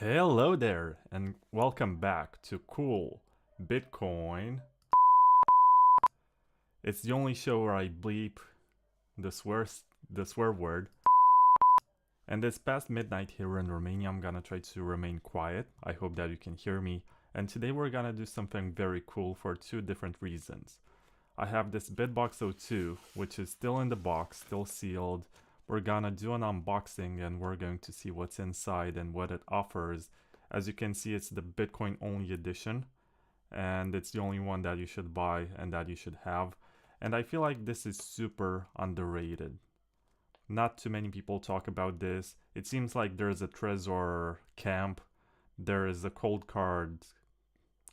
Hello there, and welcome back to Cool Bitcoin. It's the only show where I bleep the swear word. And it's past midnight here in Romania. I'm gonna try to remain quiet. I hope that you can hear me. And today we're gonna do something very cool for two different reasons. I have this BitBox02, which is still in the box, still sealed. We're gonna do an unboxing and we're going to see what's inside and what it offers. As you can see, it's the Bitcoin only edition, and it's the only one that you should buy and that you should have. And I feel like this is super underrated. Not too many people talk about this. It seems like there's a Trezor camp. There is a cold card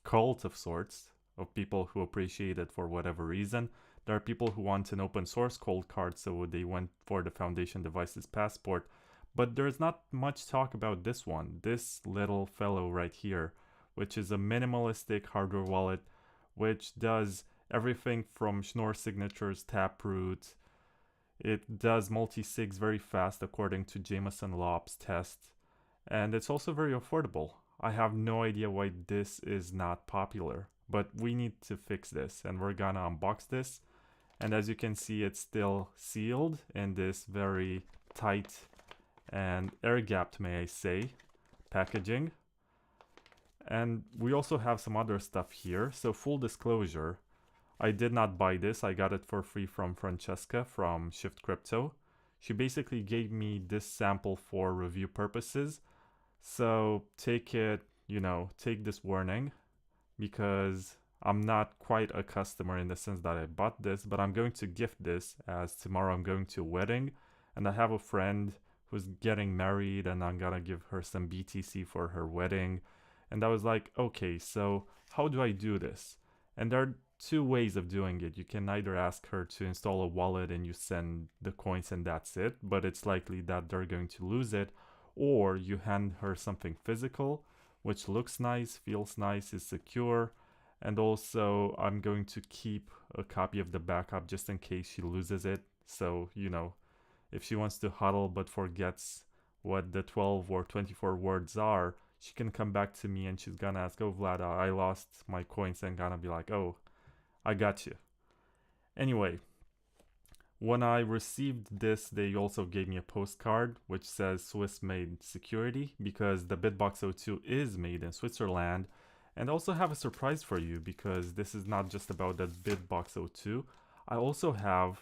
cult of sorts of people who appreciate it for whatever reason. There are people who want an open source cold card, so they went for the Foundation Devices Passport. But there's not much talk about this one, this little fellow right here, which is a minimalistic hardware wallet, which does everything from Schnorr signatures, Taproot. It does multi-sigs very fast according to Jameson Lopp's test. And it's also very affordable. I have no idea why this is not popular, but we need to fix this, and we're gonna unbox this. And as you can see, it's still sealed in this very tight and air-gapped, may I say, packaging. And we also have some other stuff here. So full disclosure, I did not buy this. I got it for free from Francesca from ShiftCrypto. She basically gave me this sample for review purposes. So take it, take this warning, because I'm not quite a customer in the sense that I bought this, but I'm going to gift this, as tomorrow I'm going to a wedding and I have a friend who's getting married and I'm gonna give her some BTC for her wedding. And I was like, okay, so how do I do this? And there are two ways of doing it. You can either ask her to install a wallet and you send the coins and that's it, but it's likely that they're going to lose it, or you hand her something physical, which looks nice, feels nice, is secure. And also I'm going to keep a copy of the backup just in case she loses it. So, if she wants to huddle but forgets what the 12 or 24 words are, she can come back to me and she's gonna ask, oh Vlad, I lost my coins, and gonna be like, oh, I got you. Anyway, when I received this, they also gave me a postcard which says Swiss made security, because the BitBox02 is made in Switzerland. And I also have a surprise for you, because this is not just about the BitBox02. I also have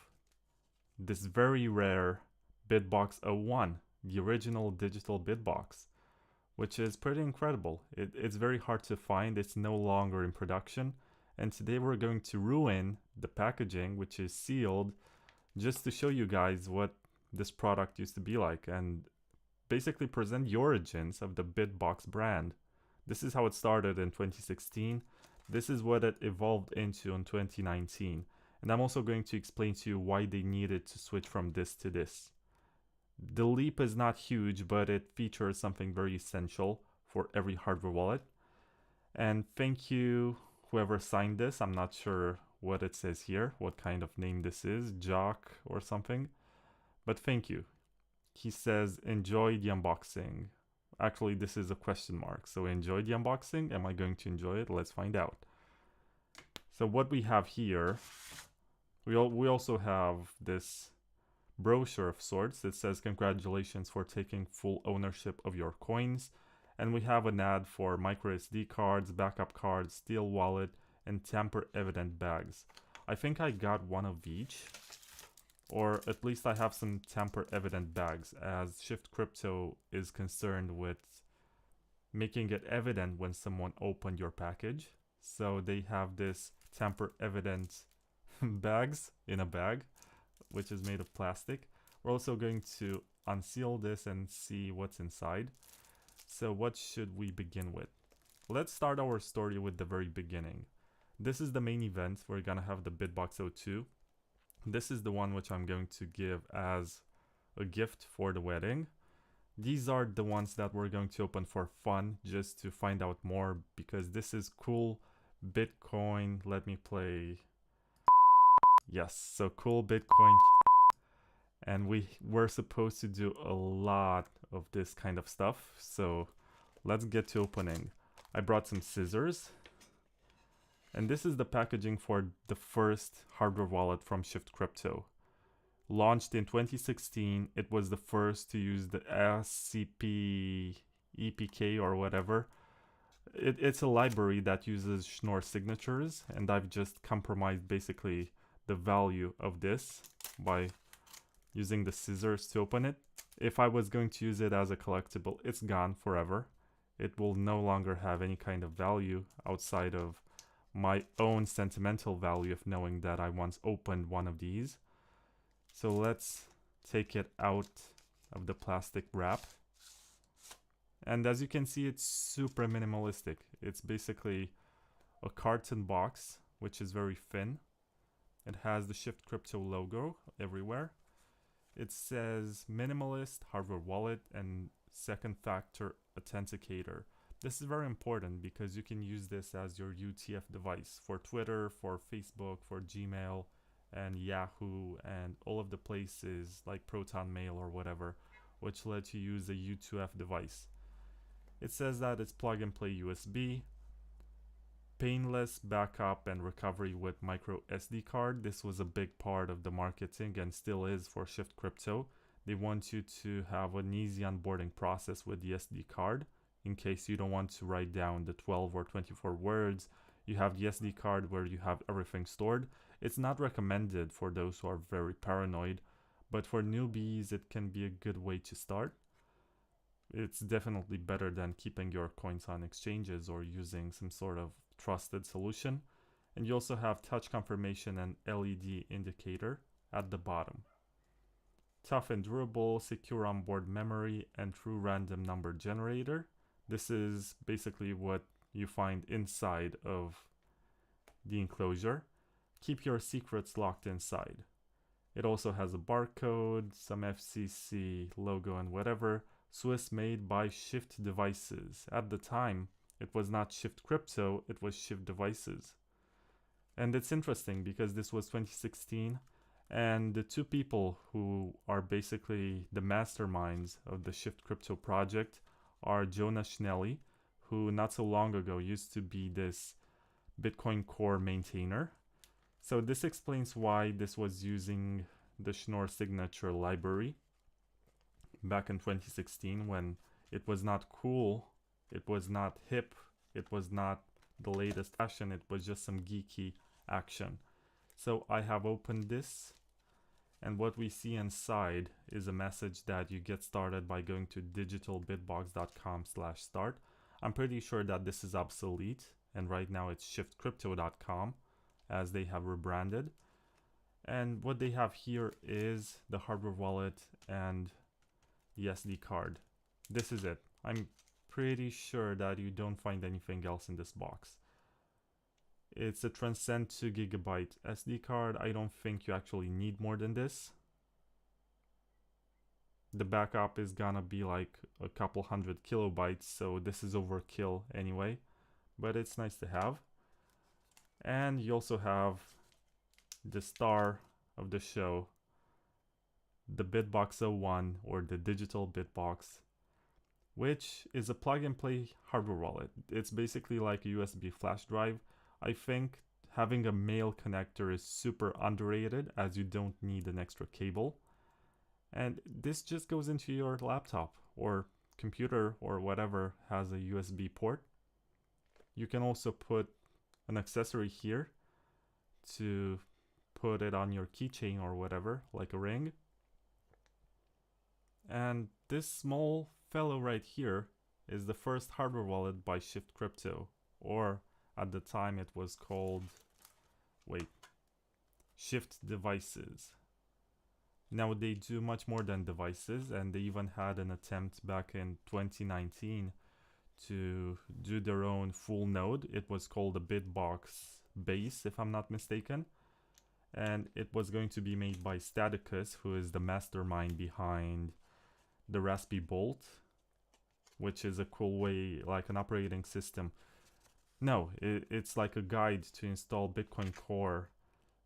this very rare BitBox01, the original digital BitBox, which is pretty incredible. It's very hard to find. It's no longer in production. And today we're going to ruin the packaging, which is sealed, just to show you guys what this product used to be like and basically present the origins of the BitBox brand. This is how it started in 2016. This is what it evolved into in 2019. And I'm also going to explain to you why they needed to switch from this to this. The leap is not huge, but it features something very essential for every hardware wallet. And thank you, whoever signed this. I'm not sure what it says here, what kind of name this is, Jock or something. But thank you. He says, enjoy the unboxing. Actually, this is a question mark. So enjoy the unboxing. Am I going to enjoy it? Let's find out. So what we have here, we also have this brochure of sorts. It says, congratulations for taking full ownership of your coins. And we have an ad for micro SD cards, backup cards, steel wallet, and tamper-evident bags. I think I got one of each, or at least I have some tamper-evident bags, as ShiftCrypto is concerned with making it evident when someone opened your package. So they have this tamper-evident bags in a bag, which is made of plastic. We're also going to unseal this and see what's inside. So what should we begin with? Let's start our story with the very beginning. This is the main event. We're gonna have the BitBox02. This is the one which I'm going to give as a gift for the wedding. These are the ones that we're going to open for fun, just to find out more, because this is cool Bitcoin. Let me play. Yes, so cool Bitcoin. And we were supposed to do a lot of this kind of stuff. So let's get to opening. I brought some scissors. And this is the packaging for the first hardware wallet from ShiftCrypto. Launched in 2016, it was the first to use the SCP EPK or whatever. It's a library that uses Schnorr signatures, and I've just compromised basically the value of this by using the scissors to open it. If I was going to use it as a collectible, it's gone forever. It will no longer have any kind of value outside of my own sentimental value of knowing that I once opened one of these. So let's take it out of the plastic wrap. And as you can see, it's super minimalistic. It's basically a carton box, which is very thin. It has the ShiftCrypto logo everywhere. It says minimalist hardware wallet and second factor authenticator. This is very important because you can use this as your UTF device for Twitter, for Facebook, for Gmail, and Yahoo, and all of the places like Proton Mail or whatever, which let you use a U2F device. It says that it's plug and play USB, painless backup and recovery with micro SD card. This was a big part of the marketing and still is for ShiftCrypto. They want you to have an easy onboarding process with the SD card. In case you don't want to write down the 12 or 24 words, you have the SD card where you have everything stored. It's not recommended for those who are very paranoid, but for newbies it can be a good way to start. It's definitely better than keeping your coins on exchanges or using some sort of trusted solution. And you also have touch confirmation and LED indicator at the bottom. Tough and durable, secure onboard memory, and true random number generator. This is basically what you find inside of the enclosure. Keep your secrets locked inside. It also has a barcode, some FCC logo and whatever. Swiss made by Shift Devices. At the time, it was not ShiftCrypto, it was Shift Devices. And it's interesting because this was 2016, and the two people who are basically the masterminds of the ShiftCrypto project are Jonas Schnelli, who not so long ago used to be this Bitcoin Core maintainer. So this explains why this was using the Schnorr signature library back in 2016 when it was not cool, it was not hip, it was not the latest fashion, it was just some geeky action. So I have opened this, and what we see inside is a message that you get started by going to digitalbitbox.com/start. I'm pretty sure that this is obsolete, and right now it's shiftcrypto.com as they have rebranded. And what they have here is the hardware wallet and the SD card. This is it. I'm pretty sure that you don't find anything else in this box. It's a Transcend 2 GB SD card. I don't think you actually need more than this. The backup is gonna be like a couple hundred kilobytes, so this is overkill anyway, but it's nice to have. And you also have the star of the show, the BitBox01 or the digital BitBox, which is a plug and play hardware wallet. It's basically like a USB flash drive. I think having a male connector is super underrated as you don't need an extra cable. And this just goes into your laptop or computer or whatever has a USB port. You can also put an accessory here to put it on your keychain or whatever, like a ring. And this small fellow right here is the first hardware wallet by ShiftCrypto, or at the time it was called, Shift Devices. Now they do much more than devices, and they even had an attempt back in 2019 to do their own full node. It was called the BitBoxBase, if I'm not mistaken. And it was going to be made by Staticus, who is the mastermind behind the Raspberry Bolt, which is a cool way, like an operating system. No, it's like a guide to install Bitcoin Core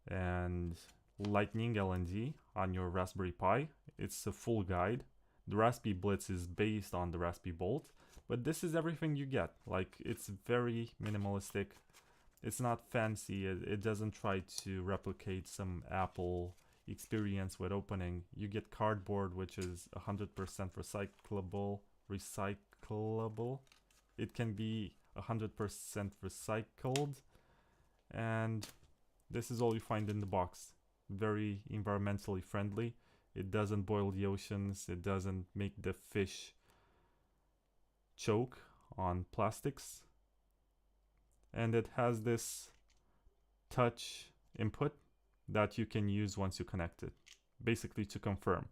and Lightning LND on your Raspberry Pi. It's a full guide. The Raspberry Blitz is based on the Raspberry Bolt, But this is everything you get. Like, it's very minimalistic. It's not fancy. It doesn't try to replicate some Apple experience with opening. You get cardboard, which is 100% recyclable. It can be 100% recycled, and this is all you find in the box. Very environmentally friendly. It doesn't boil the oceans. It doesn't make the fish choke on plastics. And it has this touch input that you can use once you connect it, basically to confirm.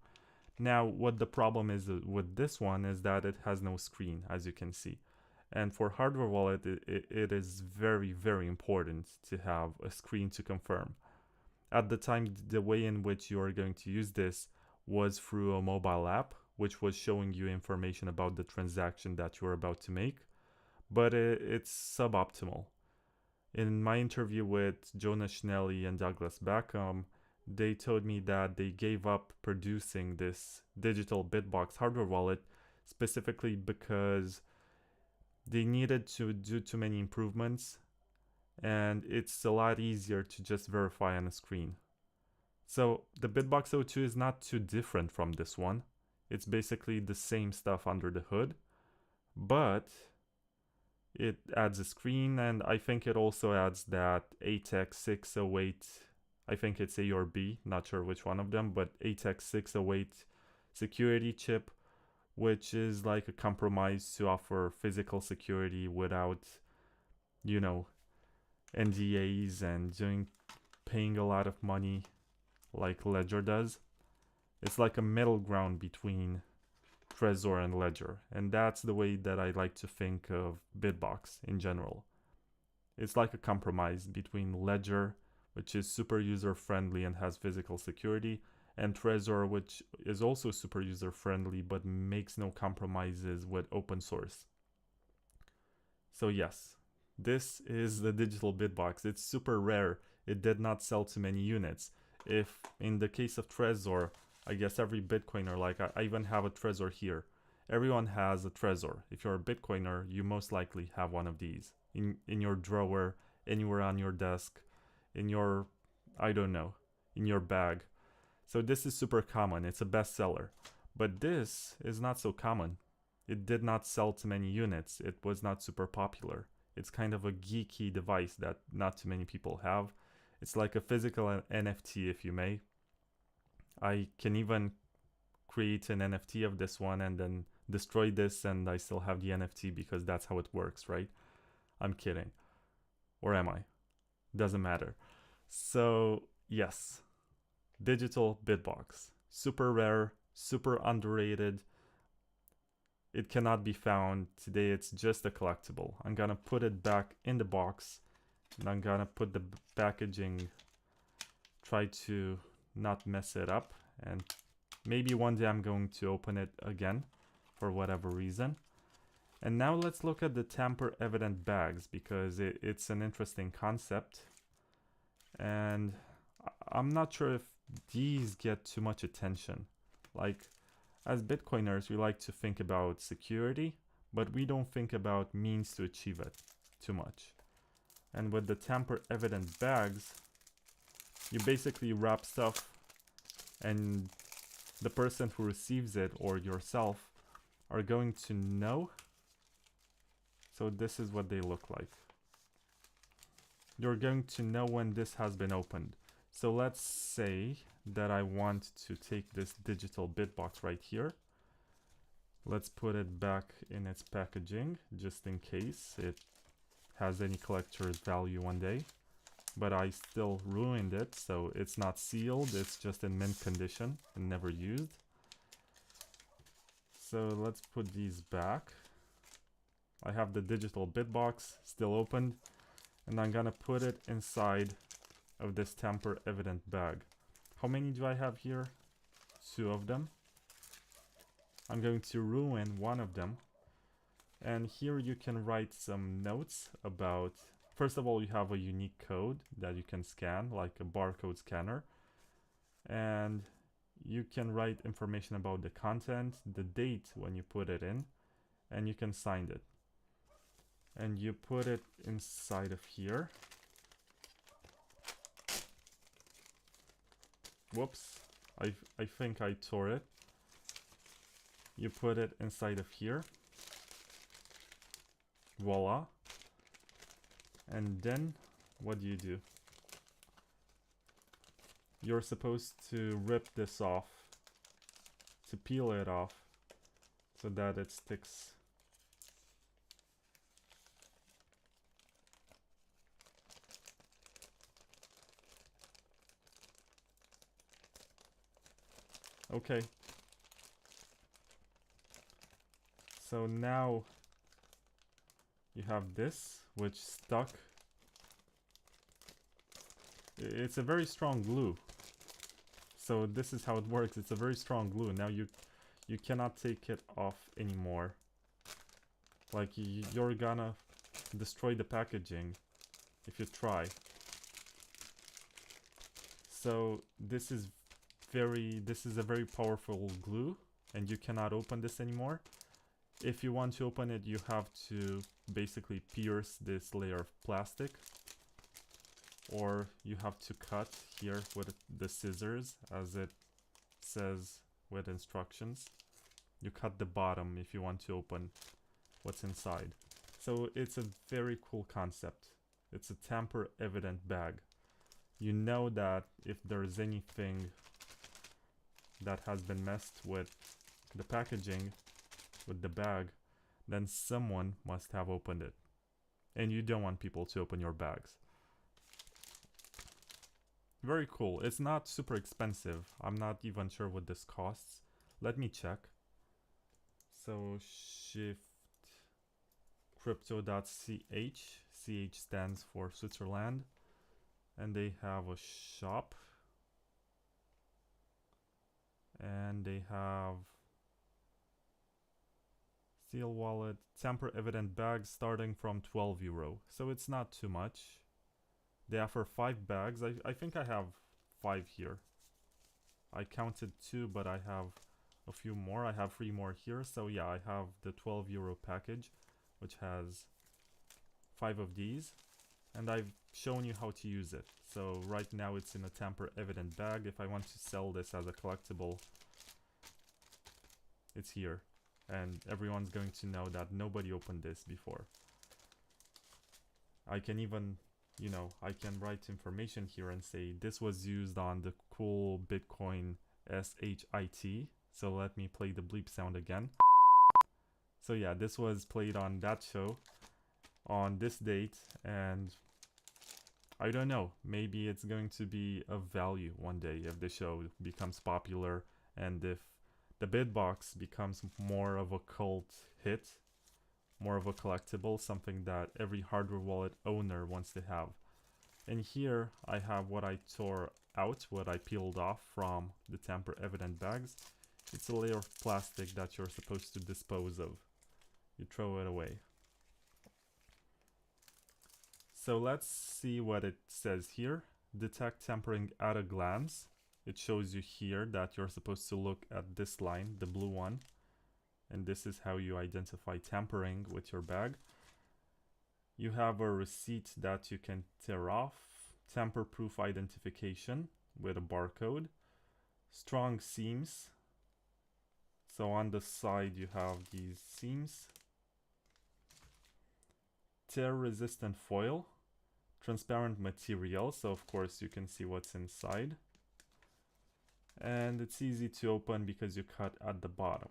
Now, what the problem is with this one is that it has no screen, as you can see. And for hardware wallet, it is very, very important to have a screen to confirm. At the time, the way in which you are going to use this was through a mobile app, which was showing you information about the transaction that you're about to make, but it's suboptimal. In my interview with Jonas Schnelli and Douglas Beckham, they told me that they gave up producing this digital BitBox hardware wallet specifically because they needed to do too many improvements, and it's a lot easier to just verify on a screen. So the BitBox02 is not too different from this one. It's basically the same stuff under the hood, but it adds a screen, and I think it also adds that ATEX 608, I think it's A or B, not sure which one of them, but ATEX 608 security chip, which is like a compromise to offer physical security without, you know, NDAs and paying a lot of money like Ledger does. It's like a middle ground between Trezor and Ledger, and that's the way that I like to think of BitBox in general. It's like a compromise between Ledger, which is super user friendly and has physical security, and Trezor, which is also super user friendly but makes no compromises with open source. So yes, this is the digital BitBox. It's super rare. It did not sell too many units. If in the case of Trezor, I guess every Bitcoiner, like I even have a Trezor here. Everyone has a Trezor. If you're a Bitcoiner, you most likely have one of these in your drawer, anywhere on your desk, in your, I don't know, in your bag. So this is super common. It's a bestseller. But this is not so common. It did not sell too many units. It was not super popular. It's kind of a geeky device that not too many people have. It's like a physical NFT, if you may. I can even create an NFT of this one and then destroy this, and I still have the NFT because that's how it works, right? I'm kidding. Or am I? Doesn't matter. So, yes. Digital BitBox. Super rare, super underrated. It cannot be found. Today it's just a collectible. I'm gonna put it back in the box, and I'm gonna put the packaging, try to not mess it up, and maybe one day I'm going to open it again for whatever reason. And now let's look at the Tamper-Evident bags, because it's an interesting concept, and I'm not sure if these get too much attention. Like, as Bitcoiners, we like to think about security, but we don't think about means to achieve it too much. And with the Tamper-Evident bags, you basically wrap stuff, and the person who receives it, or yourself, are going to know. So this is what they look like. You're going to know when this has been opened. So let's say that I want to take this digital BitBox right here. Let's put it back in its packaging, just in case it has any collector's value one day. But I still ruined it, so it's not sealed, it's just in mint condition and never used. So let's put these back. I have the digital BitBox still opened, and I'm gonna put it inside of this Tamper-Evident bag. How many do I have here? 2 of them. I'm going to ruin one of them. And here you can write some notes about, first of all, you have a unique code that you can scan, like a barcode scanner. And you can write information about the content, the date when you put it in, and you can sign it. And you put it inside of here. Whoops, I think I tore it. You put it inside of here. Voila. And then what do? You're supposed to rip this off, to peel it off so that it sticks. Okay. So now you have this, which stuck. It's a very strong glue. So this is how it works. It's a very strong glue. Now you cannot take it off anymore. Like you're gonna destroy the packaging if you try. So this is a very powerful glue, and you cannot open this anymore. If you want to open it, you have to basically pierce this layer of plastic, or you have to cut here with the scissors, as it says with instructions. You cut the bottom if you want to open what's inside. So it's a very cool concept. It's a tamper-evident bag. You know that if there's anything that has been messed with the packaging, with the bag, then someone must have opened it. And you don't want people to open your bags. Very cool. It's not super expensive. I'm not even sure what this costs. Let me check. So ShiftCrypto.ch. CH stands for Switzerland. And they have a shop. And they have Seal wallet, tamper-evident bags starting from 12 euro. So it's not too much. They offer 5 bags. I think I have 5 here. I counted 2, but I have a few more. I have 3 more here. So yeah, I have the 12 euro package, which has 5 of these. And I've shown you how to use it. So right now it's in a tamper-evident bag. If I want to sell this as a collectible, it's here. And everyone's going to know that nobody opened this before. I can even, you know, I can write information here and say this was used on the cool Bitcoin SHIT. So let me play the bleep sound again. So yeah, this was played on that show on this date, and I don't know, maybe it's going to be of value one day if the show becomes popular and if the BitBox becomes more of a cult hit, more of a collectible, something that every hardware wallet owner wants to have. And here I have what I tore out, what I peeled off from the tamper-evident bags. It's a layer of plastic that you're supposed to dispose of. You throw it away. So let's see what it says here. Detect tampering at a glance. It shows you here that you're supposed to look at this line, the blue one. And this is how you identify tampering with your bag. You have a receipt that you can tear off. Tamper-proof identification with a barcode. Strong seams. So on the side you have these seams. Tear-resistant foil. Transparent material, so of course you can see what's inside. And it's easy to open because you cut at the bottom.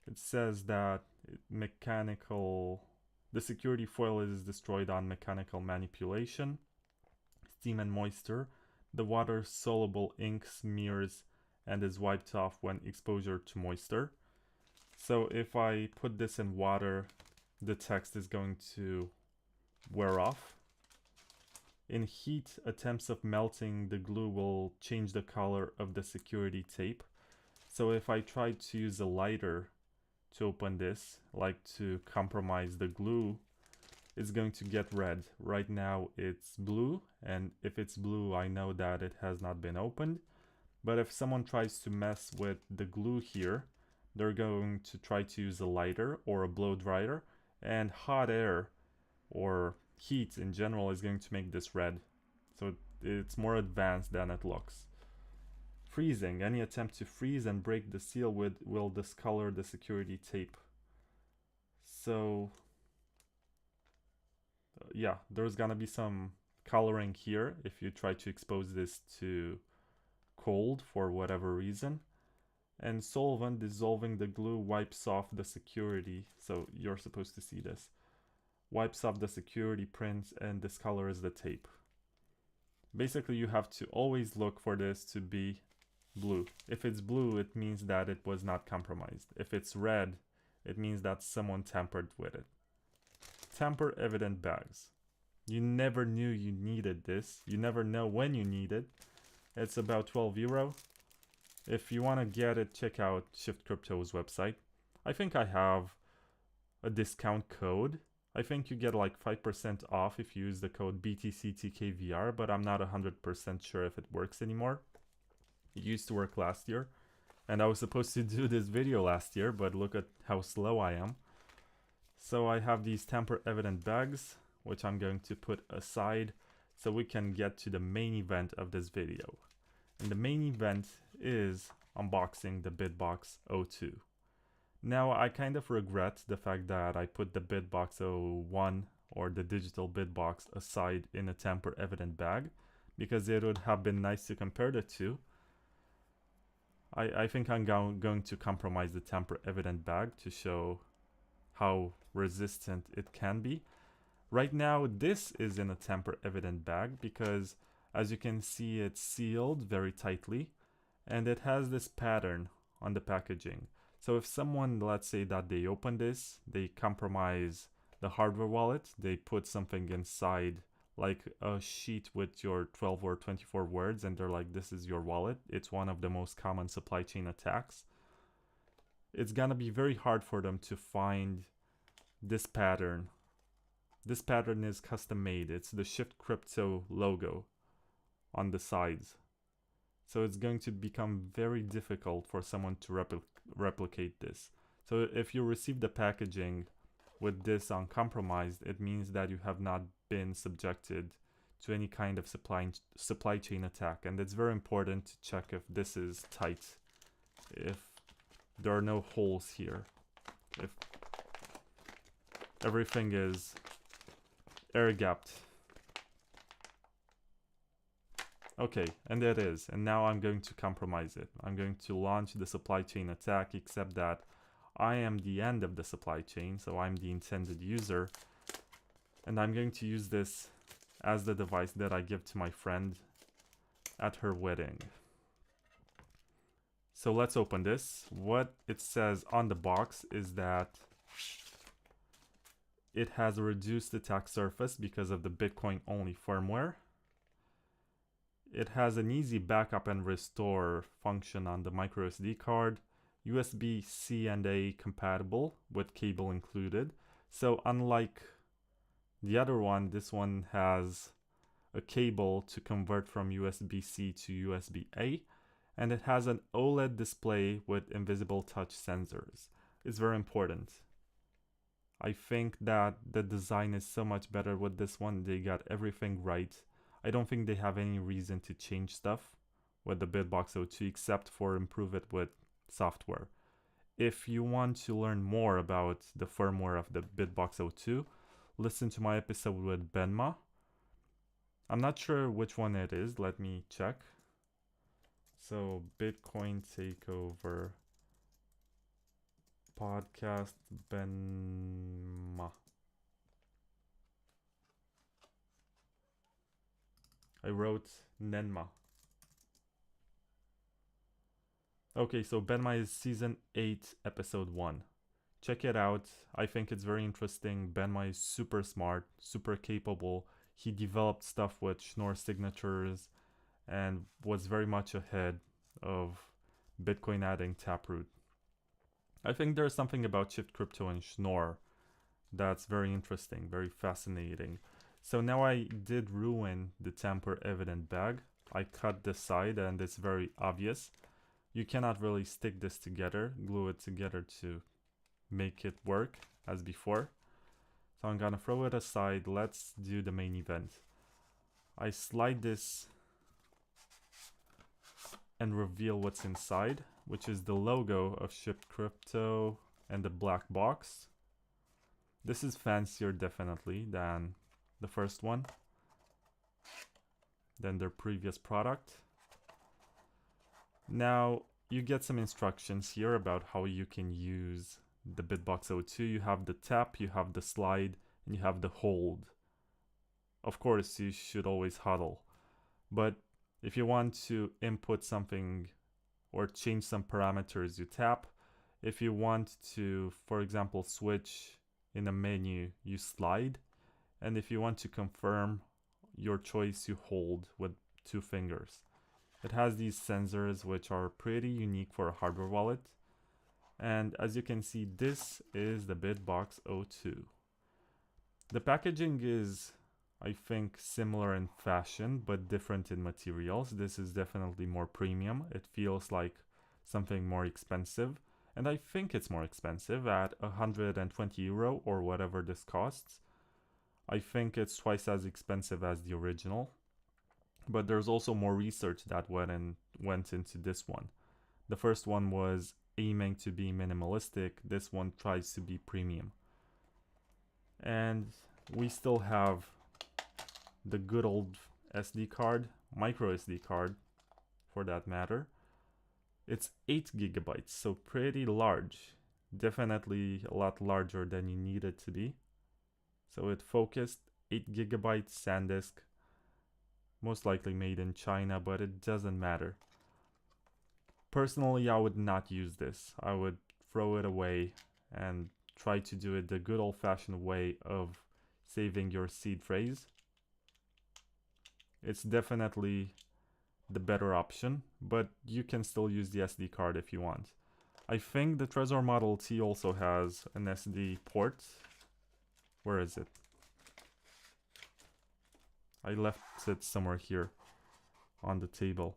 It says that the security foil is destroyed on mechanical manipulation, steam and moisture. The water-soluble ink smears and is wiped off when exposure to moisture. So if I put this in water, the text is going to wear off. In heat, attempts of melting the glue will change the color of the security tape. So if I try to use a lighter to open this, like to compromise the glue, it's going to get red. Right now it's blue, and if it's blue, I know that it has not been opened. But if someone tries to mess with the glue here, they're going to try to use a lighter or a blow dryer, and hot air or heat in general is going to make this red. So it's more advanced than it looks. Freezing. Any attempt to freeze and break the seal will discolor the security tape. So yeah, there's gonna be some coloring here if you try to expose this to cold for whatever reason. And solvent dissolving the glue wipes off the security. So you're supposed to see this. Wipes off the security prints and discolors the tape. Basically, you have to always look for this to be blue. If it's blue, it means that it was not compromised. If it's red, it means that someone tampered with it. Tamper-Evident bags. You never knew you needed this. You never know when you need it. It's about €12. If you want to get it, check out ShiftCrypto's website. I think I have a discount code. I think you get like 5% off if you use the code BTCTKVR, but I'm not 100% sure if it works anymore. It used to work last year, and I was supposed to do this video last year, but look at how slow I am. So I have these Tamper-Evident bags, which I'm going to put aside so we can get to the main event of this video. And the main event is unboxing the BitBox02. Now I kind of regret the fact that I put the BitBox01 or the digital BitBox aside in a Tamper-Evident bag, because it would have been nice to compare the two. I think I'm going to compromise the Tamper-Evident bag to show how resistant it can be. Right now this is in a Tamper-Evident bag because, as you can see, it's sealed very tightly and it has this pattern on the packaging. So if someone, let's say that they open this, they compromise the hardware wallet, they put something inside like a sheet with your 12 or 24 words and they're like, this is your wallet. It's one of the most common supply chain attacks. It's gonna be very hard for them to find this pattern. This pattern is custom made. It's the ShiftCrypto logo on the sides. So it's going to become very difficult for someone to replicate this. So if you receive the packaging with this uncompromised, it means that you have not been subjected to any kind of supply chain attack. And it's very important to check if this is tight, if there are no holes here, if everything is air-gapped. Okay, and it is. And now I'm going to compromise it. I'm going to launch the supply chain attack, except that I am the end of the supply chain, so I'm the intended user. And I'm going to use this as the device that I give to my friend at her wedding. So let's open this. What it says on the box is that it has a reduced attack surface because of the Bitcoin-only firmware. It has an easy backup and restore function on the microSD card. USB-C and A compatible with cable included. So unlike the other one, this one has a cable to convert from USB-C to USB-A. And it has an OLED display with invisible touch sensors. It's very important. I think that the design is so much better with this one. They got everything right. I don't think they have any reason to change stuff with the BitBox02 except for improve it with software. If you want to learn more about the firmware of the BitBox02, listen to my episode with Benma. I'm not sure which one it is. Let me check. So Bitcoin Takeover Podcast Benma. I wrote Nenma. Okay, so Benma is season 8, episode 1. Check it out. I think it's very interesting. Benma is super smart, super capable. He developed stuff with Schnorr signatures and was very much ahead of Bitcoin adding Taproot. I think there's something about ShiftCrypto and Schnorr that's very interesting, very fascinating. So now I did ruin the Tamper-Evident bag. I cut this side and it's very obvious. you cannot really stick this together, glue it together to make it work as before. So I'm gonna throw it aside. Let's do the main event. I slide this and reveal what's inside, which is the logo of ShiftCrypto and the black box. This is fancier definitely than the first one, than their previous product. Now you get some instructions here about how you can use the BitBox02. You have the tap, you have the slide, and you have the hold. Of course, you should always huddle, but if you want to input something or change some parameters, you tap. If you want to, for example, switch in a menu, you slide. And if you want to confirm your choice, you hold with 2 fingers. It has these sensors which are pretty unique for a hardware wallet. And as you can see, this is the BitBox02. The packaging is, I think, similar in fashion, but different in materials. This is definitely more premium. It feels like something more expensive. And I think it's more expensive at 120 euro or whatever this costs. I think it's twice as expensive as the original. But there's also more research that went into this one. The first one was aiming to be minimalistic. This one tries to be premium. And we still have the good old SD card, micro SD card for that matter. It's 8 gigabytes, so pretty large. Definitely a lot larger than you need it to be. So it focused, 8 gigabytes SanDisk, most likely made in China, but it doesn't matter. Personally, I would not use this. I would throw it away and try to do it the good old-fashioned way of saving your seed phrase. It's definitely the better option, but you can still use the SD card if you want. I think the Trezor Model T also has an SD port. Where is it? I left it somewhere here on the table,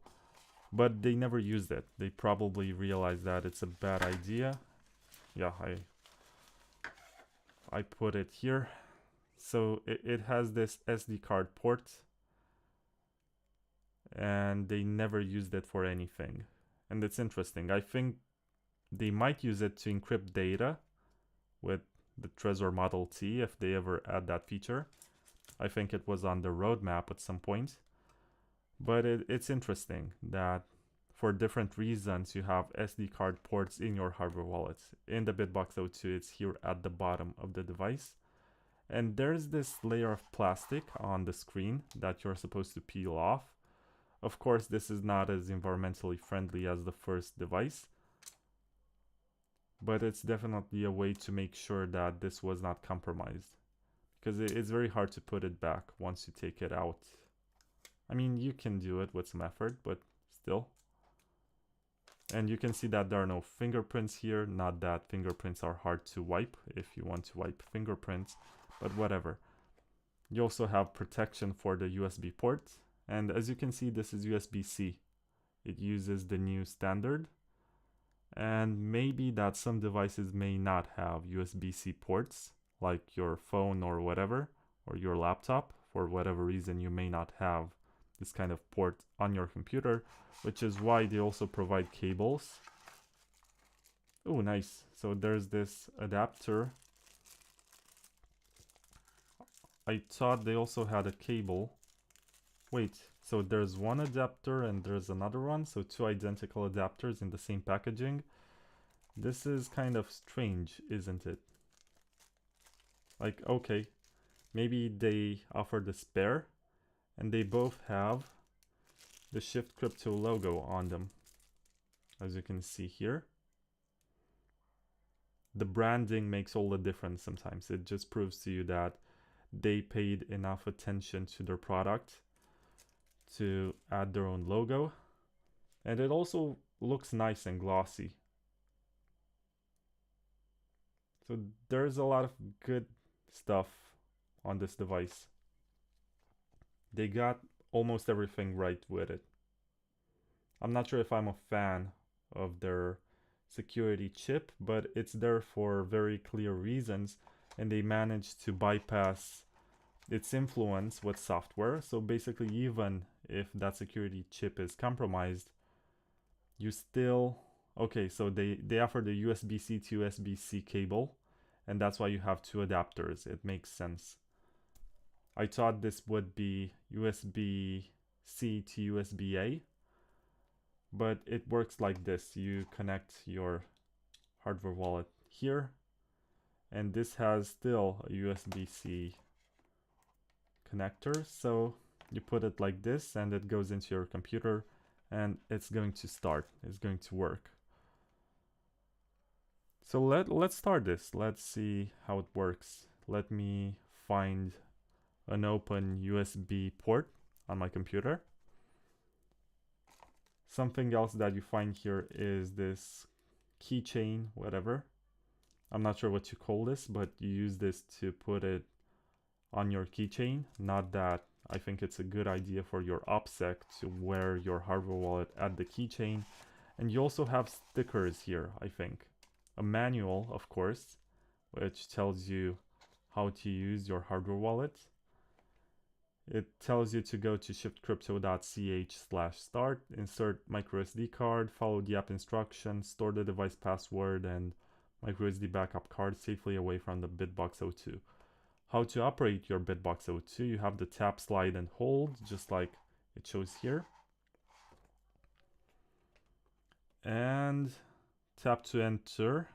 but they never used it. They probably realized that it's a bad idea. Yeah, I put it here. So it has this SD card port, and they never used it for anything. And it's interesting. I think they might use it to encrypt data with the Trezor Model T if they ever add that feature. I think it was on the roadmap at some point. But it's interesting that for different reasons you have SD card ports in your hardware wallets. In the BitBox02, it's here at the bottom of the device. And there's this layer of plastic on the screen that you're supposed to peel off. Of course, this is not as environmentally friendly as the first device, but it's definitely a way to make sure that this was not compromised, because it's very hard to put it back once you take it out. I mean, you can do it with some effort, but still. And you can see that there are no fingerprints here. Not that fingerprints are hard to wipe if you want to wipe fingerprints, but whatever. You also have protection for the USB port. And as you can see, this is USB-C. It uses the new standard. And maybe that some devices may not have USB-C ports, like your phone or whatever, or your laptop. For whatever reason, you may not have this kind of port on your computer, which is why they also provide cables. Oh, nice. So there's this adapter. I thought they also had a cable. Wait, so there's one adapter and there's another one, so 2 identical adapters in the same packaging. This is kind of strange, isn't it? Like, okay, maybe they offered a spare, and they both have the ShiftCrypto logo on them, as you can see here. The branding makes all the difference sometimes. It just proves to you that they paid enough attention to their product to add their own logo. And it also looks nice and glossy. So there's a lot of good stuff on this device. They got almost everything right with it. I'm not sure if I'm a fan of their security chip, but it's there for very clear reasons, and they managed to bypass its influence with software. So basically, even if that security chip is compromised, you still, okay, so they offer the USB-C to USB-C cable, and that's why you have two adapters. It makes sense. I thought this would be USB-C to USB-A, but it works like this. You connect your hardware wallet here, and this has still a USB-C connector, so you put it like this and it goes into your computer and it's going to start. It's going to work. So let's start this. Let's see how it works. Let me find an open USB port on my computer. Something else that you find here is this keychain, whatever. I'm not sure what you call this, but you use this to put it on your keychain. Not that I think it's a good idea for your OPSEC to wear your hardware wallet at the keychain. And you also have stickers here, I think. A manual, of course, which tells you how to use your hardware wallet. It tells you to go to shiftcrypto.ch/start, insert microSD card, follow the app instructions, store the device password and microSD backup card safely away from the BitBox02. How to operate your BitBox02, you have the tap, slide, and hold, just like it shows here. And tap to enter,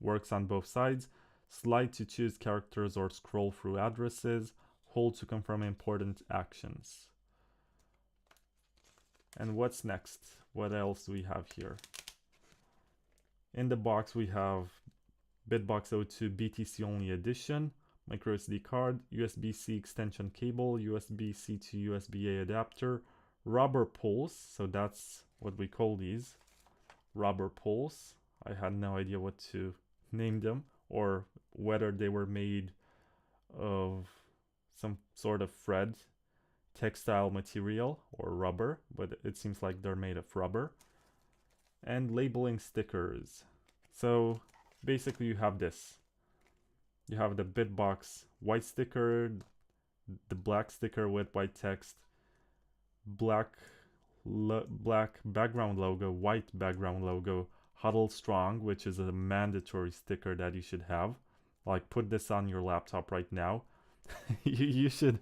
works on both sides. Slide to choose characters or scroll through addresses. Hold to confirm important actions. And what's next? What else do we have here? In the box we have BitBox02 BTC only edition, microSD card, USB-C extension cable, USB-C to USB-A adapter, rubber pulls, so that's what we call these, rubber pulls. I had no idea what to name them, or whether they were made of some sort of thread, textile material, or rubber, but it seems like they're made of rubber. And labeling stickers. So basically you have this. You have the BitBox white sticker, the black sticker with white text, black background logo, white background logo, huddle strong, which is a mandatory sticker that you should have. Like, put this on your laptop right now. you should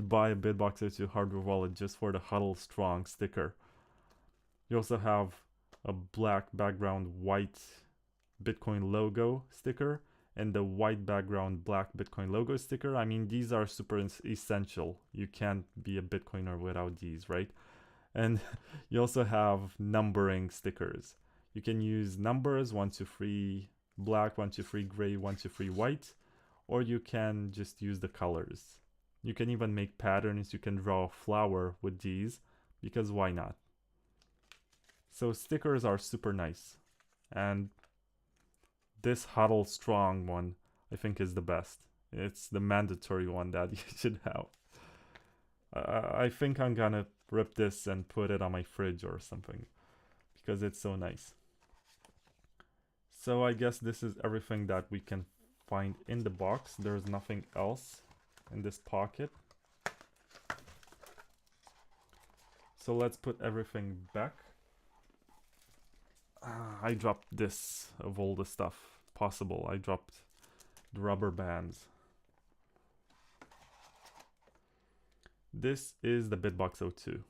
buy a BitBox02 hardware wallet just for the huddle strong sticker. You also have a black background white Bitcoin logo sticker and the white background black Bitcoin logo sticker. I mean, these are super essential. You can't be a Bitcoiner without these, right? And you also have numbering stickers. You can use numbers 1, 2, 3 black, 1, 2, 3 gray, 1, 2, 3 white, or you can just use the colors. You can even make patterns. You can draw a flower with these, because why not? So stickers are super nice. And this huddle strong one, I think, is the best. It's the mandatory one that you should have. I think I'm gonna rip this and put it on my fridge or something, because it's so nice. So I guess this is everything that we can find in the box. There's nothing else in this pocket. So let's put everything back. I dropped this of all the stuff possible. I dropped the rubber bands. This is the BitBox02.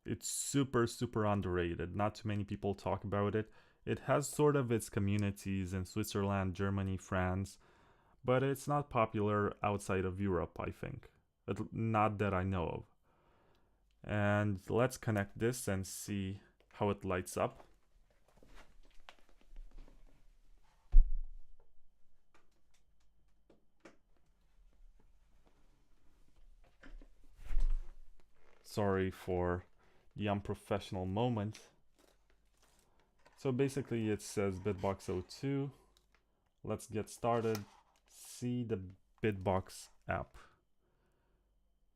It's super underrated. Not too many people talk about it. It has sort of its communities in Switzerland, Germany, France, but it's not popular outside of Europe, I think. Not that I know of. And let's connect this and see how it lights up. Sorry for the unprofessional moment. So basically it says BitBox02. Let's get started. See the BitBox app.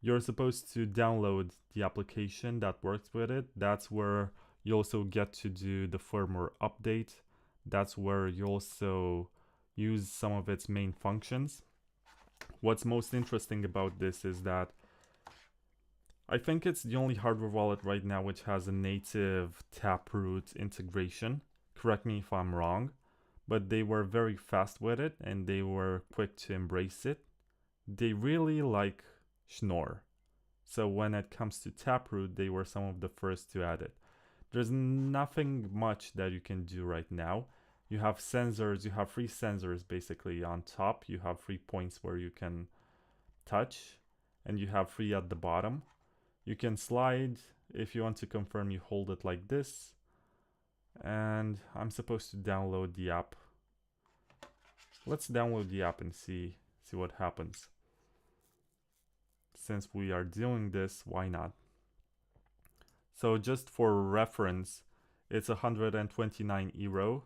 You're supposed to download the application that works with it. That's where You also get to do the firmware update. That's where you also use some of its main functions. What's most interesting about this is that I think it's the only hardware wallet right now which has a native Taproot integration. Correct me if I'm wrong, but they were very fast with it and they were quick to embrace it. They really like Schnorr. So when it comes to Taproot, they were some of the first to add it. There's nothing much that you can do right now. You have sensors, you have 3 sensors basically on top. You have 3 points where you can touch, and you have 3 at the bottom. You can slide. If you want to confirm, you hold it like this. And I'm supposed to download the app. Let's download the app and see what happens. Since we are doing this, why not? So just for reference, it's 129 euro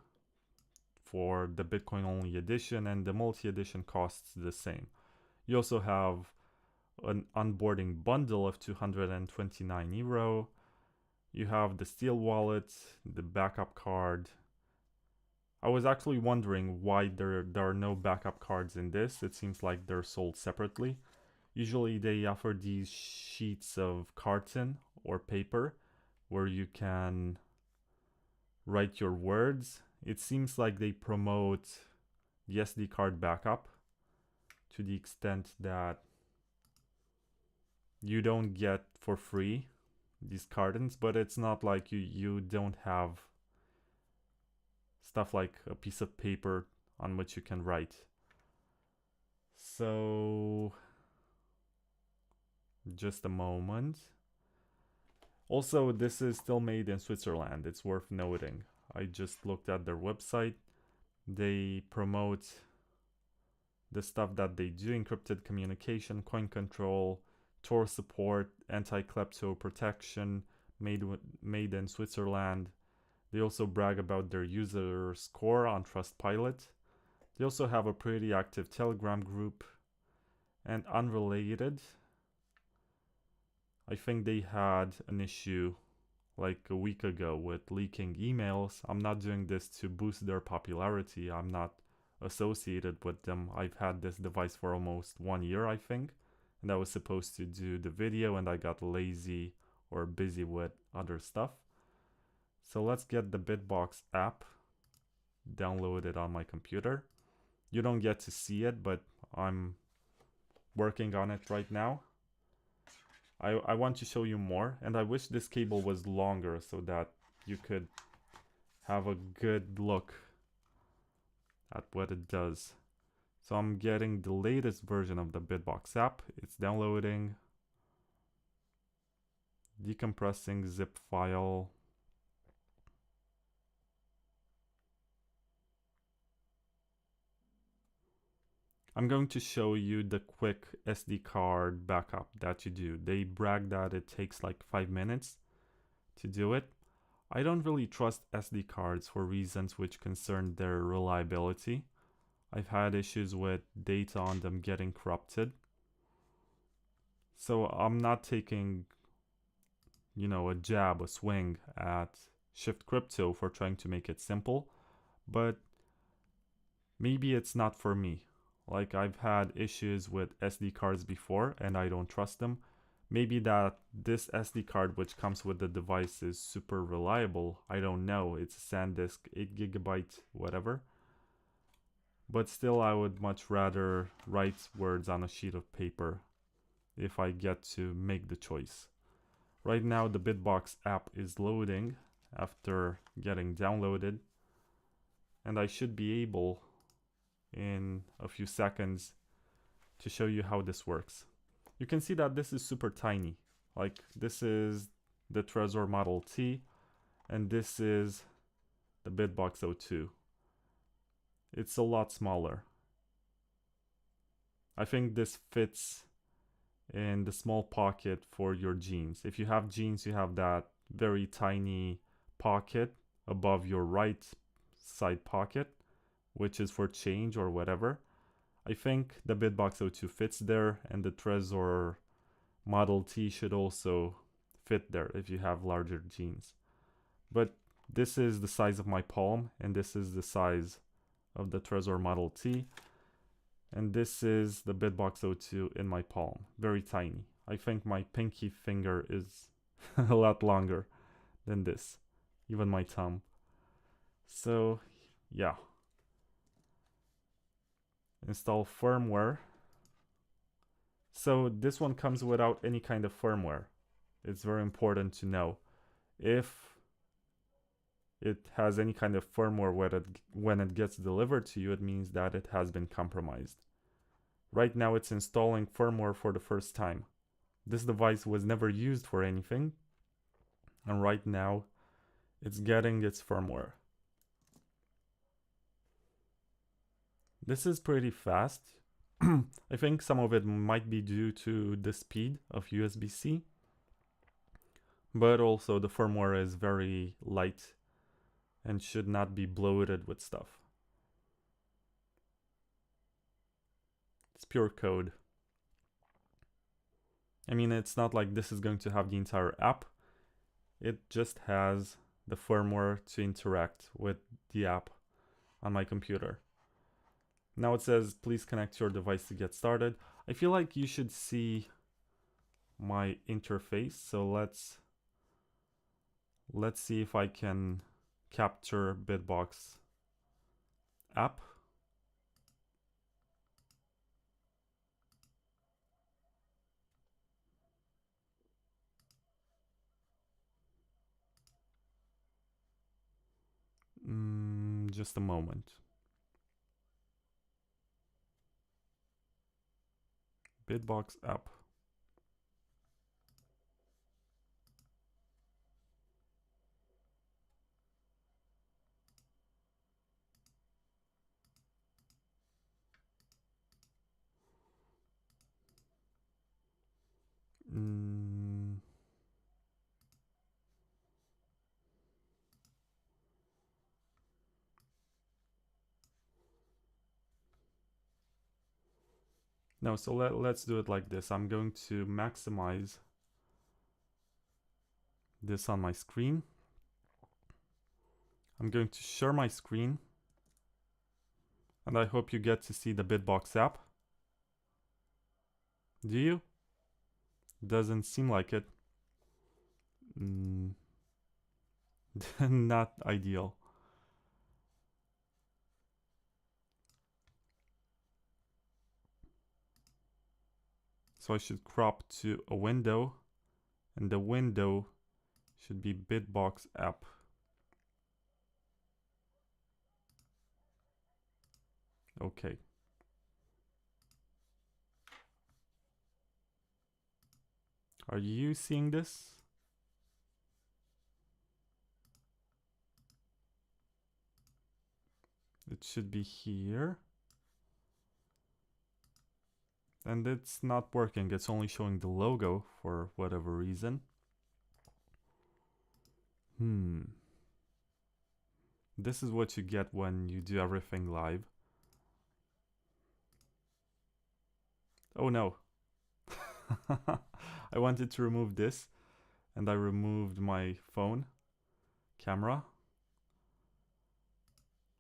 for the Bitcoin only edition, and the multi edition costs the same. You also have an onboarding bundle of 229 euro. You have the Steel wallet, the backup card. I was actually wondering why there are no backup cards in this. It seems like they're sold separately. Usually they offer these sheets of carton or paper where you can write your words. It seems like they promote the SD card backup to the extent that you don't get for free these cartons, but it's not like you don't have stuff like a piece of paper on which you can write. So just a moment. Also, this is still made in Switzerland. It's worth noting. I just looked at their website. They promote the stuff that they do: encrypted communication, coin control, Tor support, anti-klepto protection, made in Switzerland. They also brag about their user score on Trustpilot. They also have a pretty active Telegram group. And unrelated, I think they had an issue like a week ago with leaking emails. I'm not doing this to boost their popularity. I'm not associated with them. I've had this device for almost 1 year, I think. And I was supposed to do the video and I got lazy or busy with other stuff. So let's get the BitBox app downloaded on my computer. You don't get to see it, but I'm working on it right now. I want to show you more, and I wish this cable was longer so that you could have a good look at what it does. So I'm getting the latest version of the BitBox app. It's downloading, decompressing zip file. I'm going to show you the quick SD card backup that you do. They brag that it takes like 5 minutes to do it. I don't really trust SD cards for reasons which concern their reliability. I've had issues with data on them getting corrupted. So I'm not taking, a swing at ShiftCrypto for trying to make it simple, but maybe it's not for me. Like, I've had issues with SD cards before and I don't trust them. Maybe that this SD card which comes with the device is super reliable. I don't know. It's a SanDisk, 8 GB, whatever. But still, I would much rather write words on a sheet of paper if I get to make the choice. Right now, the BitBox app is loading after getting downloaded. And I should be able, in a few seconds, to show you how this works. You can see that this is super tiny. Like, this is the Trezor Model T, and this is the BitBox02. It's a lot smaller. I think this fits in the small pocket for your jeans. If you have jeans, you have that very tiny pocket above your right side pocket, which is for change or whatever. I think the BitBox02 fits there, and the Trezor Model T should also fit there if you have larger jeans. But this is the size of my palm, and this is the size of the Trezor Model T. And this is the BitBox02 in my palm, very tiny. I think my pinky finger is a lot longer than this, even my thumb. So yeah, install firmware. So this one comes without any kind of firmware. It's very important to know. If it has any kind of firmware when it gets delivered to you, it means that it has been compromised. Right now it's installing firmware for the first time. This device was never used for anything, and right now it's getting its firmware. This is pretty fast. I think some of it might be due to the speed of Usbc, but also the firmware is very light and should not be bloated with stuff. It's pure code. I mean, it's not like this is going to have the entire app. It just has the firmware to interact with the app on my computer. Now it says, please connect your device to get started. I feel like you should see my interface. So let's see if I can capture BitBox app. Just a moment. BitBox app. No, so let's do it like this. I'm going to maximize this on my screen. I'm going to share my screen, and I hope you get to see the BitBox app. Do you? Doesn't seem like it. Not ideal. So I should crop to a window, and the window should be BitBox app. Okay. Are you seeing this? It should be here. And it's not working. It's only showing the logo for whatever reason. This is what you get when you do everything live. Oh no. I wanted to remove this, and I removed my phone camera.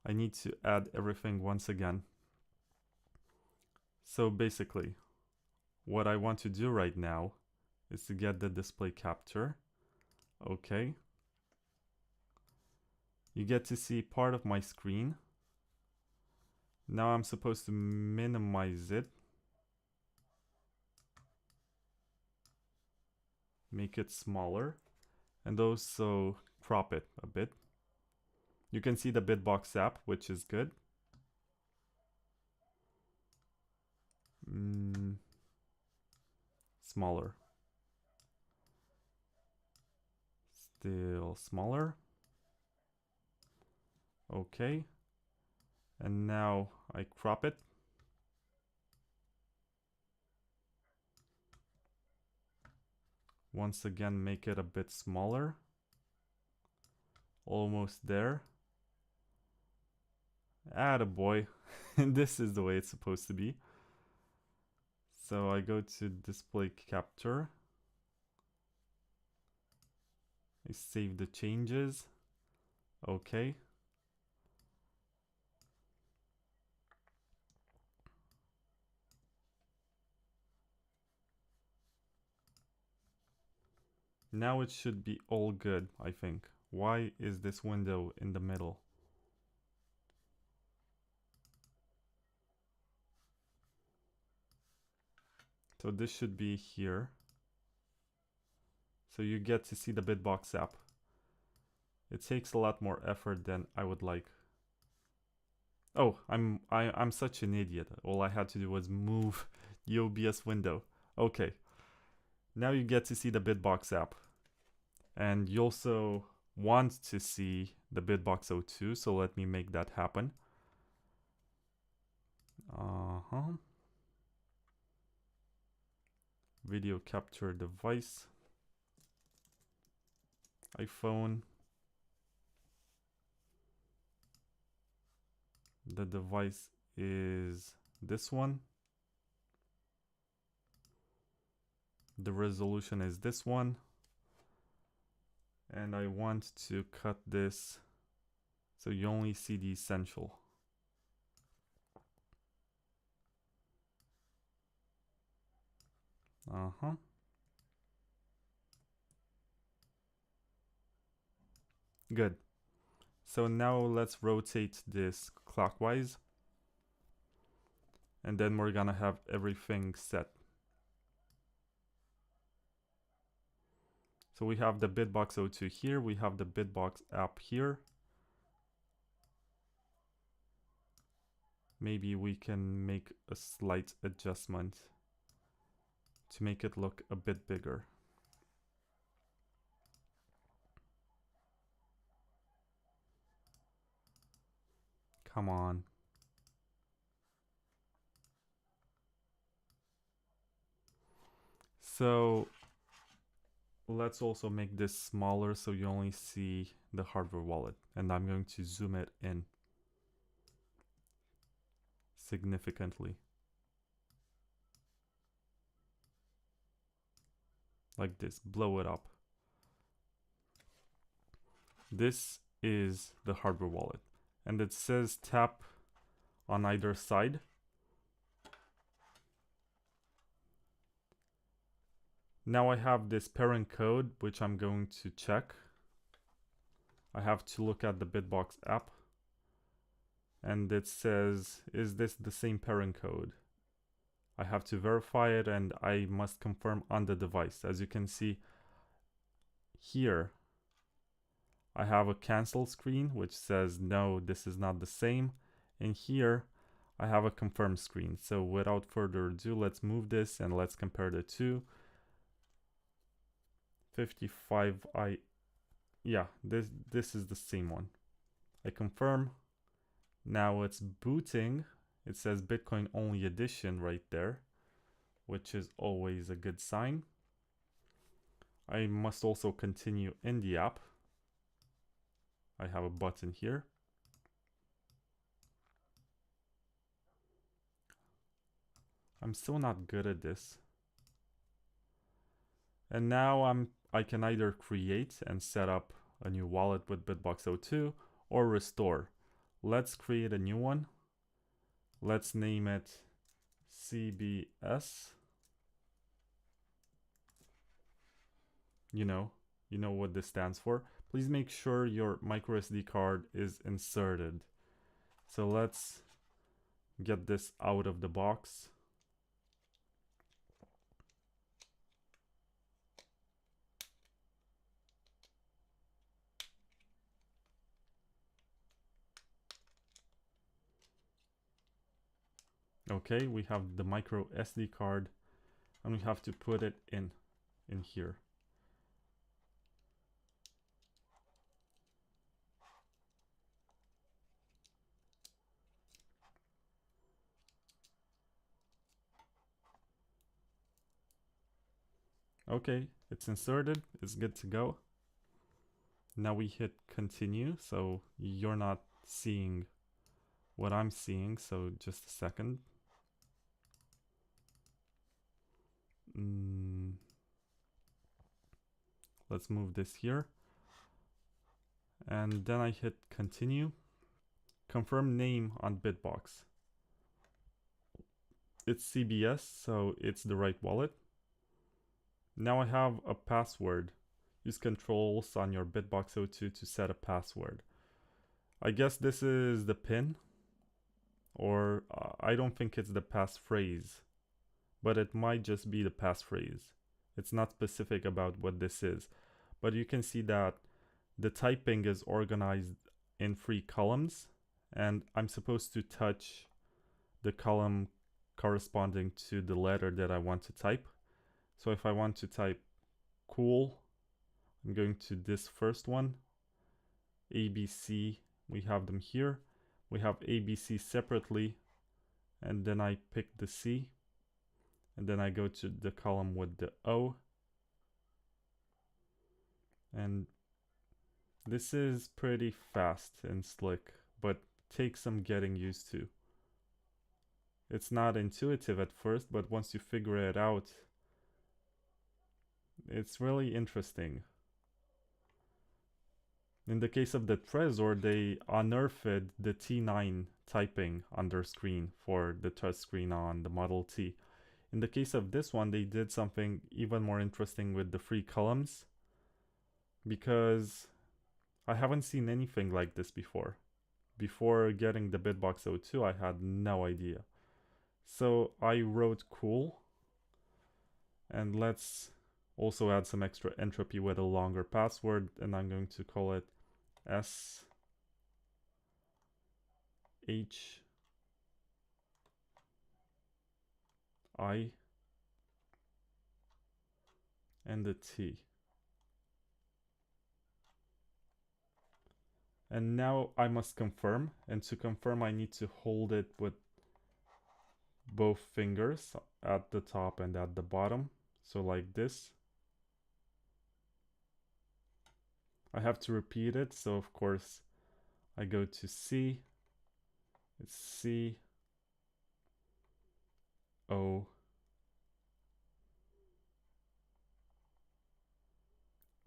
I need to add everything once again. So basically, what I want to do right now is to get the display capture. Okay. You get to see part of my screen. Now I'm supposed to minimize it. Make it smaller. And also crop it a bit. You can see the BitBox app, which is good. Smaller. Still smaller. Okay. And now I crop it. Once again, make it a bit smaller. Almost there. Attaboy. This is the way it's supposed to be. So I go to display capture. I save the changes. Okay. Now it should be all good, I think. Why is this window in the middle? So this should be here. So you get to see the BitBox app. It takes a lot more effort than I would like. Oh, I'm such an idiot. All I had to do was move the OBS window. Okay. Now you get to see the BitBox app. And you also want to see the BitBox02, so let me make that happen. Video capture device. iPhone. The device is this one. The resolution is this one. And I want to cut this so you only see the essential. Good. So now let's rotate this clockwise. And then we're gonna have everything set. So we have the BitBox02 here, we have the BitBox app here. Maybe we can make a slight adjustment to make it look a bit bigger. Come on. So let's also make this smaller so you only see the hardware wallet. And I'm going to zoom it in significantly. Like this, blow it up. This is the hardware wallet. And it says tap on either side. Now I have this parent code, which I'm going to check. I have to look at the BitBox app. And it says, is this the same parent code? I have to verify it and I must confirm on the device. As you can see here, I have a cancel screen which says no, this is not the same. And here I have a confirm screen. So without further ado, let's move this and let's compare the two. 55 yeah, this is the same one. I confirm. Now it's booting. It says Bitcoin only edition right there, which is always a good sign. I must also continue in the app. I have a button here. I'm still not good at this. And now I can either create and set up a new wallet with BitBox02 or restore. Let's create a new one. Let's name it CBS. You know what this stands for. Please make sure your micro SD card is inserted. So let's get this out of the box. Okay, we have the micro SD card and we have to put it in here. Okay, it's inserted, it's good to go. Now we hit continue, so you're not seeing what I'm seeing, so just a second. Let's move this here. And then I hit continue. Confirm name on BitBox. It's CBS, so it's the right wallet. Now I have a password. Use controls on your BitBox02 to set a password. I guess this is the PIN, or I don't think it's the passphrase, but it might just be the passphrase. It's not specific about what this is, but you can see that the typing is organized in 3 columns, and I'm supposed to touch the column corresponding to the letter that I want to type. So if I want to type cool, I'm going to this first one, ABC, we have them here. We have ABC separately, and then I pick the C, and then I go to the column with the O, and this is pretty fast and slick, but takes some getting used to. It's not intuitive at first, but once you figure it out, it's really interesting. In the case of the Trezor, they unearthed the T9 typing on their screen for the touchscreen on the Model T. In the case of this one, they did something even more interesting with the 3 columns, because I haven't seen anything like this before. Before getting the BitBox02, I had no idea. So I wrote cool, and let's also add some extra entropy with a longer password, and I'm going to call it S H I and the T. And now I must confirm, and to confirm I need to hold it with both fingers at the top and at the bottom, so like this. I have to repeat it, so of course I go to C, it's C O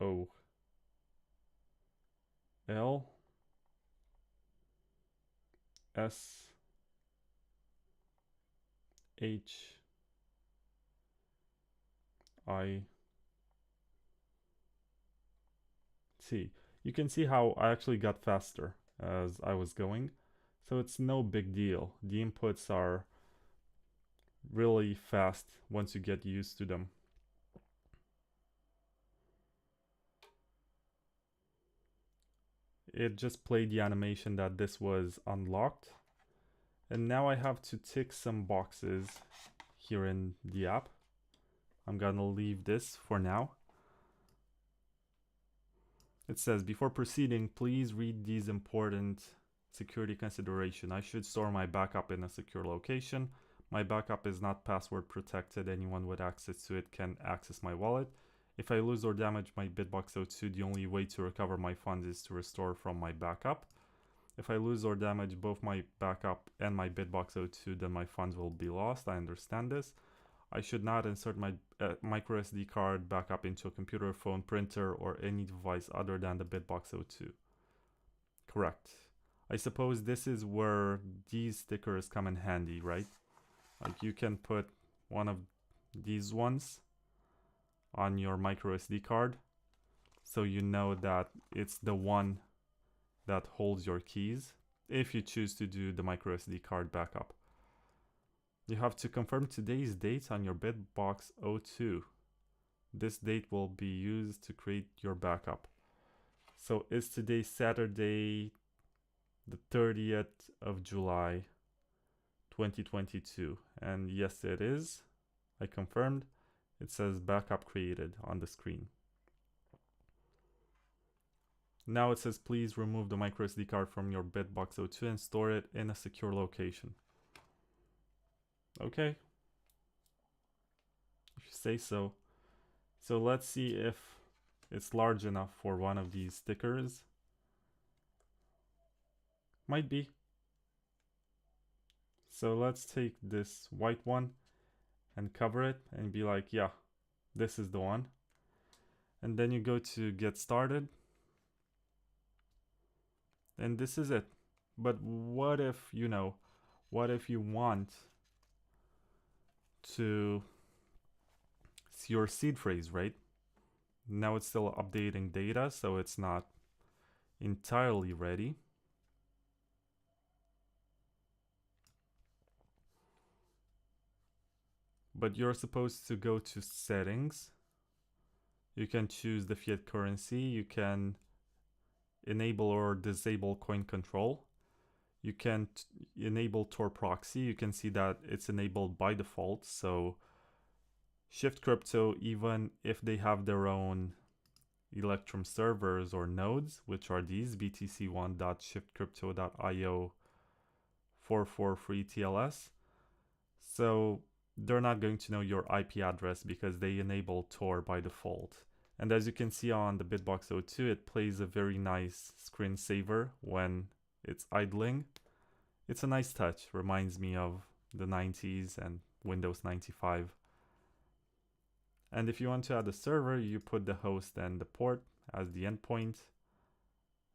O L S H I T. You can see how I actually got faster as I was going, so it's no big deal. The inputs are really fast once you get used to them. It just played the animation that this was unlocked, and now I have to tick some boxes here in the app. I'm gonna leave this for now. It says, before proceeding, please read these important security consideration. I should store my backup in a secure location. My backup is not password protected. Anyone with access to it can access my wallet. If I lose or damage my BitBox02, the only way to recover my funds is to restore from my backup. If I lose or damage both my backup and my BitBox02, then my funds will be lost. I understand this. I should not insert my micro SD card backup into a computer, phone, printer, or any device other than the BitBox02. Correct. I suppose this is where these stickers come in handy, right? Like you can put one of these ones on your micro SD card, so you know that it's the one that holds your keys if you choose to do the micro SD card backup. You have to confirm today's date on your BitBox02. This date will be used to create your backup. So is today Saturday, the 30th of July, 2022? And yes, it is. I confirmed. It says backup created on the screen. Now it says please remove the micro SD card from your BitBox02 and store it in a secure location. Okay, if you say so. So let's see if it's large enough for one of these stickers. Might be. So let's take this white one and cover it and be like, yeah, this is the one. And then you go to get started. And this is it. But what if, you know, what if you want to see your seed phrase, right? Now it's still updating data, so it's not entirely ready. But you're supposed to go to settings. You can choose the fiat currency. You can enable or disable coin control. You can enable Tor proxy. You can see that it's enabled by default. So ShiftCrypto, even if they have their own Electrum servers or nodes, which are these btc1.shiftcrypto.io 443 TLS. So they're not going to know your IP address because they enable Tor by default. And as you can see on the BitBox02, it plays a very nice screensaver when it's idling. It's a nice touch, reminds me of the 90s and Windows 95. And if you want to add a server, you put the host and the port as the endpoint,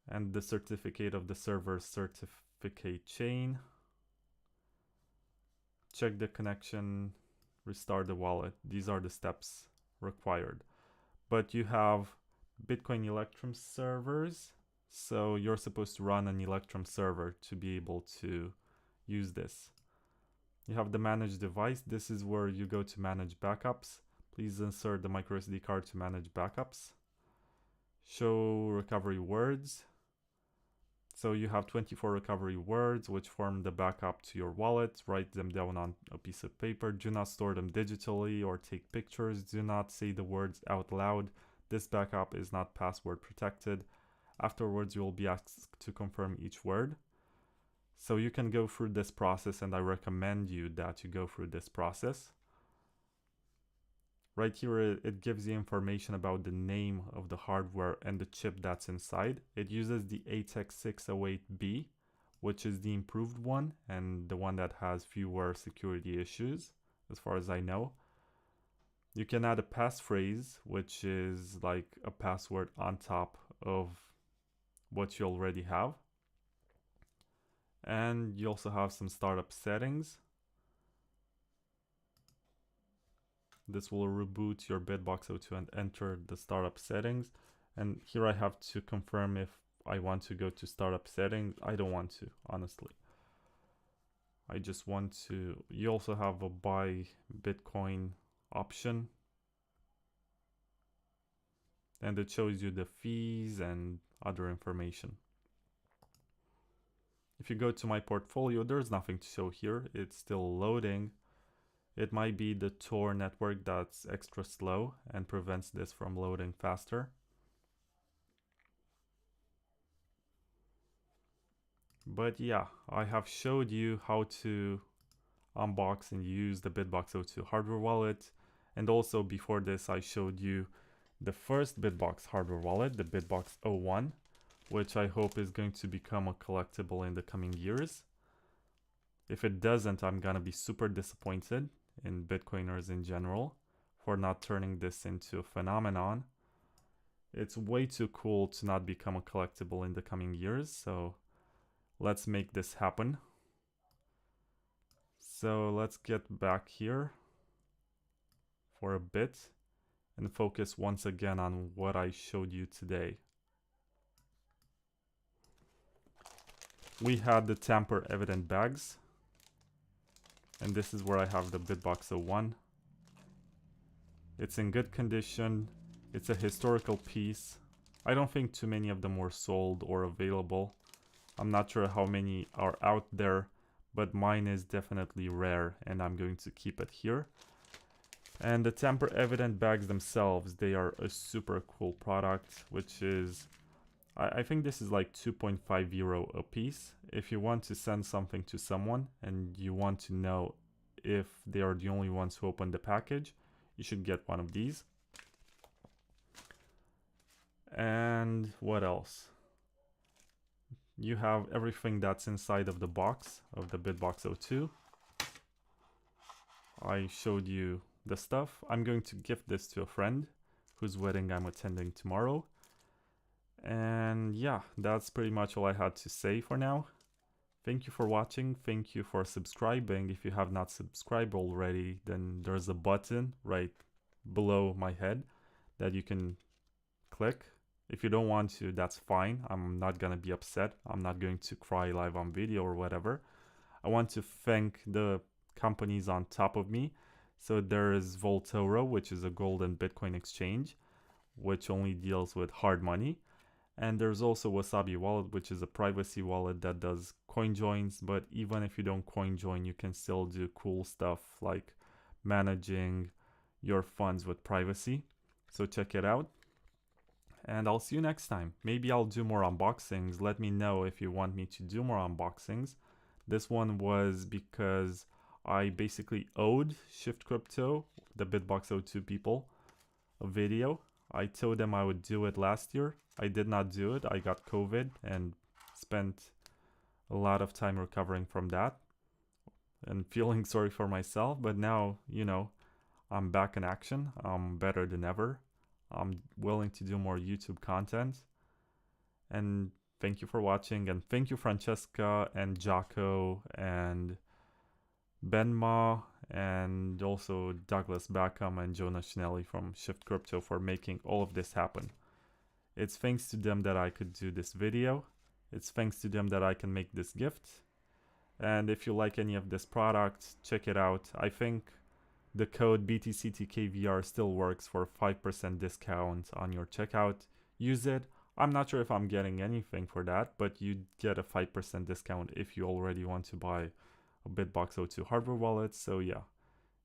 and the certificate of the server certificate chain. Check the connection, restart the wallet. These are the steps required. But you have Bitcoin Electrum servers, so you're supposed to run an Electrum server to be able to use this. You have the manage device. This is where you go to manage backups. Please insert the microSD card to manage backups. Show recovery words. So you have 24 recovery words which form the backup to your wallet. Write them down on a piece of paper. Do not store them digitally or take pictures. Do not say the words out loud. This backup is not password protected. Afterwards, you will be asked to confirm each word. So you can go through this process, and I recommend you that you go through this process. Right here, it gives you information about the name of the hardware and the chip that's inside. It uses the ATEX608B, which is the improved one and the one that has fewer security issues, as far as I know. You can add a passphrase, which is like a password on top of what you already have. And you also have some startup settings. This will reboot your BitBox02 and enter the startup settings. And here I have to confirm if I want to go to startup settings. I don't want to, honestly. I just want to. You also have a buy Bitcoin option. And it shows you the fees and other information. If you go to my portfolio, there's nothing to show here. It's still loading. It might be the Tor network that's extra slow and prevents this from loading faster. But yeah, I have showed you how to unbox and use the BitBox02 hardware wallet. And also before this, I showed you the first BitBox hardware wallet, the BitBox01, which I hope is going to become a collectible in the coming years. If it doesn't, I'm gonna be super disappointed in Bitcoiners in general for not turning this into a phenomenon. It's way too cool to not become a collectible in the coming years, so let's make this happen. So let's get back here for a bit and focus once again on what I showed you today. We had the Tamper-Evident bags, and this is where I have the BitBox01. It's in good condition. It's a historical piece. I don't think too many of them were sold or available. I'm not sure how many are out there, but mine is definitely rare, and I'm going to keep it here. And the Tamper-Evident bags themselves, they are a super cool product, which is, I think this is like 2.5 euro a piece. If you want to send something to someone and you want to know if they are the only ones who open the package, you should get one of these. And what else? You have everything that's inside of the box of the BitBox02. I showed you the stuff. I'm going to gift this to a friend whose wedding I'm attending tomorrow. And yeah, that's pretty much all I had to say for now. Thank you for watching. Thank you for subscribing. If you have not subscribed already, then there's a button right below my head that you can click. If you don't want to, that's fine. I'm not gonna be upset. I'm not going to cry live on video or whatever. I want to thank the companies on top of me. So there is Voltoro, which is a gold and Bitcoin exchange, which only deals with hard money. And there's also Wasabi Wallet, which is a privacy wallet that does coin joins. But even if you don't coin join, you can still do cool stuff like managing your funds with privacy. So check it out. And I'll see you next time. Maybe I'll do more unboxings. Let me know if you want me to do more unboxings. This one was because I basically owed ShiftCrypto, the BitBox02 people, a video. I told them I would do it last year. I did not do it. I got COVID and spent a lot of time recovering from that and feeling sorry for myself. But now, you know, I'm back in action. I'm better than ever. I'm willing to do more YouTube content. And thank you for watching. And thank you, Francesca and Jocko and Benma and also Douglas Backham and Jonah Schnelly from ShiftCrypto for making all of this happen. It's thanks to them that I could do this video. It's thanks to them that I can make this gift. And if you like any of this product, check it out. I think the code BTCTKVR still works for 5% discount on your checkout. Use it. I'm not sure if I'm getting anything for that, but you get a 5% discount if you already want to buy a BitBox02 hardware wallet. So yeah,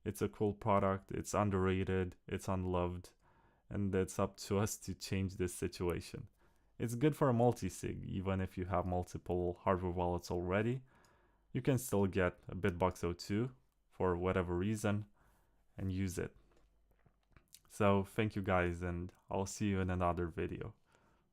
it's a cool product. It's underrated. It's unloved. And it's up to us to change this situation. It's good for a multi-sig. Even if you have multiple hardware wallets already, you can still get a BitBox02 for whatever reason and use it. So thank you guys, and I'll see you in another video.